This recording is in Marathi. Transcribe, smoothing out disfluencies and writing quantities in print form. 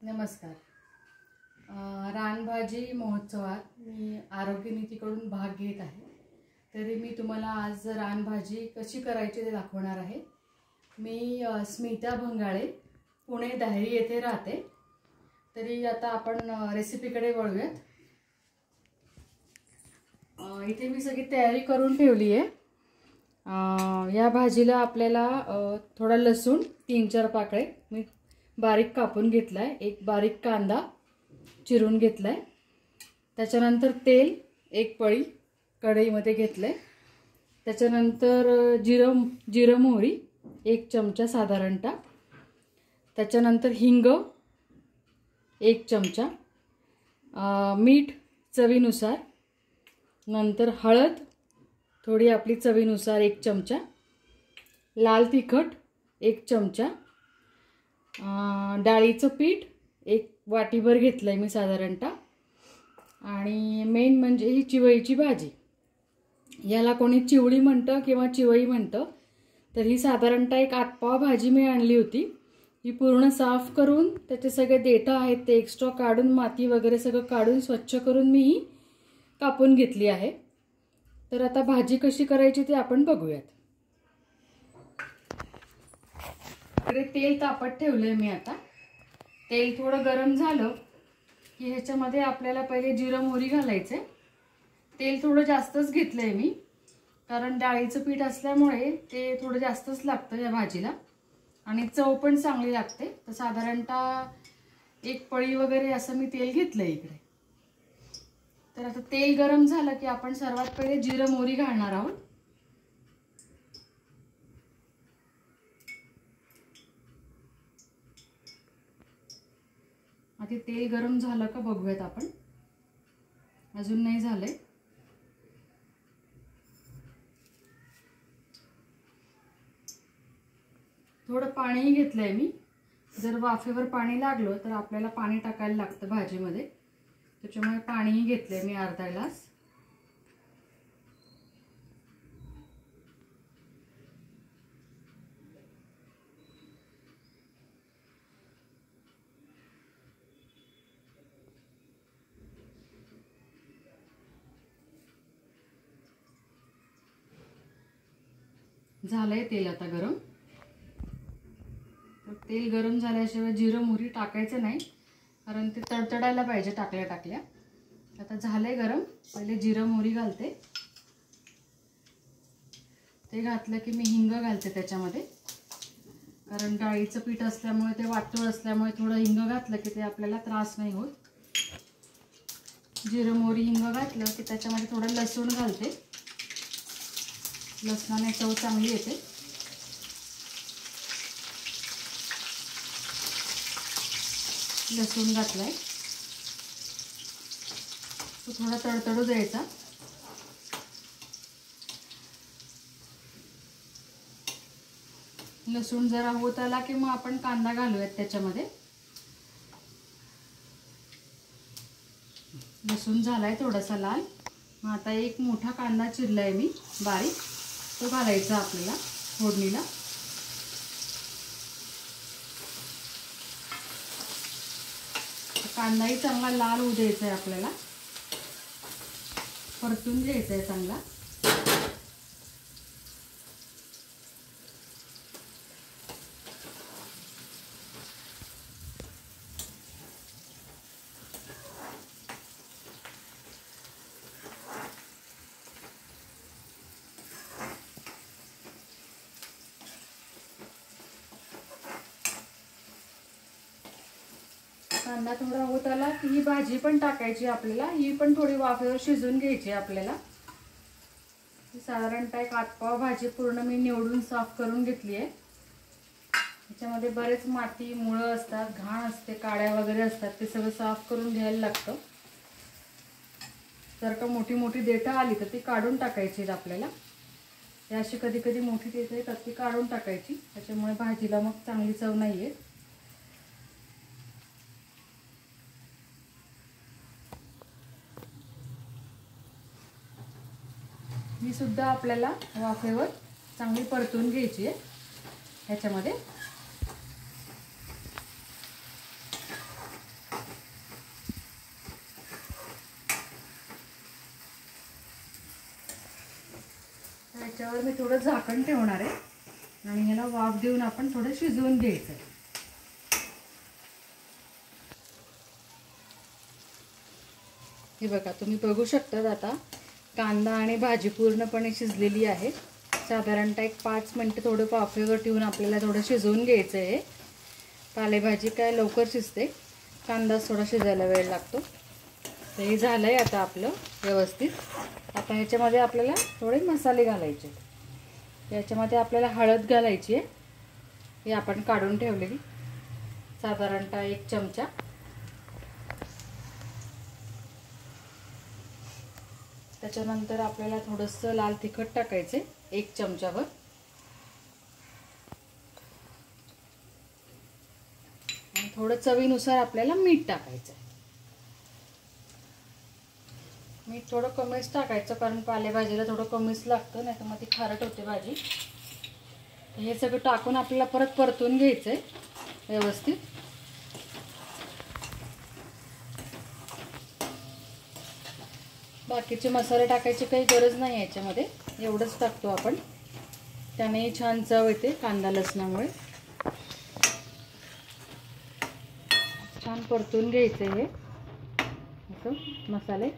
नमस्कार. रानभाजी महोत्सवात मी आरोग्यनीतीकडून भाग घेत आहे. तरी मी तुम्हाला आज रानभाजी कशी करायची ते दाखवणार आहे. मी स्मिता भंगाळे, पुणे दाहेरी येथे राहते. तरी आता आपण रेसिपीकडे वळूयात. इथे मी सगळी तयारी करून ठेवली आहे. या भाजीला आपल्याला थोडा लसूण 3-4 पाकळे मी बारीक कापून घेतलाय. एक बारीक कांदा चिरून घेतलाय. त्याच्यानंतर तेल 1 पळी कढईमध्ये घेतलंय. त्याच्यानंतर जिरं मोहरी 1 चमचा साधारणतः. त्याच्यानंतर हिंग 1 चमचा, मीठ चवीनुसार, नंतर हळद थोडी आपली चवीनुसार 1 चमचा, लाल तिखट 1 चमचा, डाळीचं पीठ 1 वाटीभर घेतलंय मी साधारणतः. आणि मेन म्हणजे ही चिवईची भाजी. याला कोणी चिवळी म्हणतं किंवा चिवई म्हणतं. तर ही साधारणतः 1 आटपाव भाजी मी आणली होती. ही पूर्ण साफ करून त्याचे सगळे देठ आहेत ते एक्स्ट्रा काढून, माती वगैरे सगळं काढून स्वच्छ करून मी ही कापून घेतली आहे. तर आता भाजी कशी करायची ते आपण बघूयात. इकडे तेल तापत ठेवलंय मी. आता तेल थोडं गरम झालं की ह्याच्यामध्ये आपल्याला पहिले जिरं मोहरी घालायचे. तेल थोडं जास्तच घेतलंय मी, कारण डाळीचं पीठ असल्यामुळे ते थोडं जास्तच लागतं या भाजीला आणि चव पण चांगली लागते. तर साधारणतः 1 पळी वगैरे असं मी तेल घेतलंय इकडे. तर आता तेल गरम झालं की आपण सर्वात पहिले जिरं मोहरी घालणार आहोत. आता तेल गरम झालं का बघूयात आपण. अजून नाही झालंय. थोडं पाणीही घेतलंय मी. जर वाफेवर पाणी लागलं तर आपल्याला पाणी टाकायला लागतं भाजीमध्ये. त्याच्यामुळे पाणीही घेतलंय मी अर्धा ग्लास. झालंय तेल आता गरम. तर तेल गरम झाल्याशिवाय जिरं मोहरी टाकायचं नाही, कारण ते तडतडायला पाहिजे टाकल्या टाकल्या. आता झालंय गरम. पहिले जिरं मोहरी घालते. ते घातलं की मी हिंग घालते त्याच्यामध्ये, कारण डाळीचं पीठ असल्यामुळे ते वाटूळ असल्यामुळे थोडं हिंग घातलं की ते आपल्याला त्रास नाही होत. जिरं मोहरी हिंग घातलं की त्याच्यामध्ये थोडं लसूण घालते. लसणाने चव चांगली येते. लसूण घातलाय तो थोडा तडतडू द्यायचा. लसूण जरा होत आला की मग आपण कांदा घालूयात त्याच्यामध्ये. लसूण झालाय थोडासा लाल. मग आता 1 मोठा कांदा चिरलाय मी बारीक, तो घालायचा आपल्याला फोडणीला. कांदाही चांगला लाल होऊ द्यायचा आहे आपल्याला. परतून घ्यायचा आहे चांगला. कांदा थोडा होत आला की ही भाजी पण टाकायची आपल्याला. ही पण थोडी वाफेवर शिजवून घ्यायची आपल्याला. साधारणतः 1 आटपाव भाजी पूर्ण मी निवडून साफ करून घेतली आहे. त्याच्यामध्ये बरेच माती मुळं असतात, घाण असते, काड्या वगैरे असतात. ते सगळं साफ करून घ्यायला लागतं. जर का मोठी मोठी देठं आली तर ती काढून टाकायची आपल्याला. अशी कधी कधी मोठी देठं येतात ती काढून टाकायची. त्याच्यामुळे भाजीला मग चांगली चव नाही येत. ही सुद्धा आपल्याला वाफेवर चांगली परतून घ्यायची आहे ह्याच्यामध्ये. ह्याच्यावर मी थोडं झाकण ठेवणार आहे आणि ह्याला वाफ देऊन आपण थोडं शिजवून घ्यायचं. हे बघा, तुम्ही बघू शकता आता कांदा आणि भाजी पूर्णपणे शिजलेली आहे. साधारणतः एक 5 मिनिटं थोडं वाफेवर ठेवून आपल्याला थोडं शिजवून घ्यायचं आहे. पालेभाजी काय लवकर शिजते, कांदाच थोडा शिजायला वेळ लागतो. तर हे झालं आहे आता आपलं व्यवस्थित. आता ह्याच्यामध्ये आपल्याला थोडे मसाले घालायचे. याच्यामध्ये आपल्याला हळद घालायची आहे, ही आपण काढून ठेवलेली, साधारणतः 1 चमचा. त्याच्यानंतर आपल्याला थोडंसं लाल तिखट टाकायचे 1 चमचाभर. आणि थोडं चवीनुसार आपल्याला मीठ टाकायचं. मीठ थोडं कमीच टाकायचं, कारण पालेभाजीला थोडं कमीच लागतं, नाही तर मग ती खारट होते भाजी. हे सगळं टाकून आपल्याला परत परतून घ्यायचं आहे व्यवस्थित. बाकीचे मसाले टाकायची काही गरज नाही याच्यामध्ये, एवढंच टाकतो आपण, त्याने छान चव येते कांदा लसणामुळे. छान परतून घ्यायचे हे असं मसाले.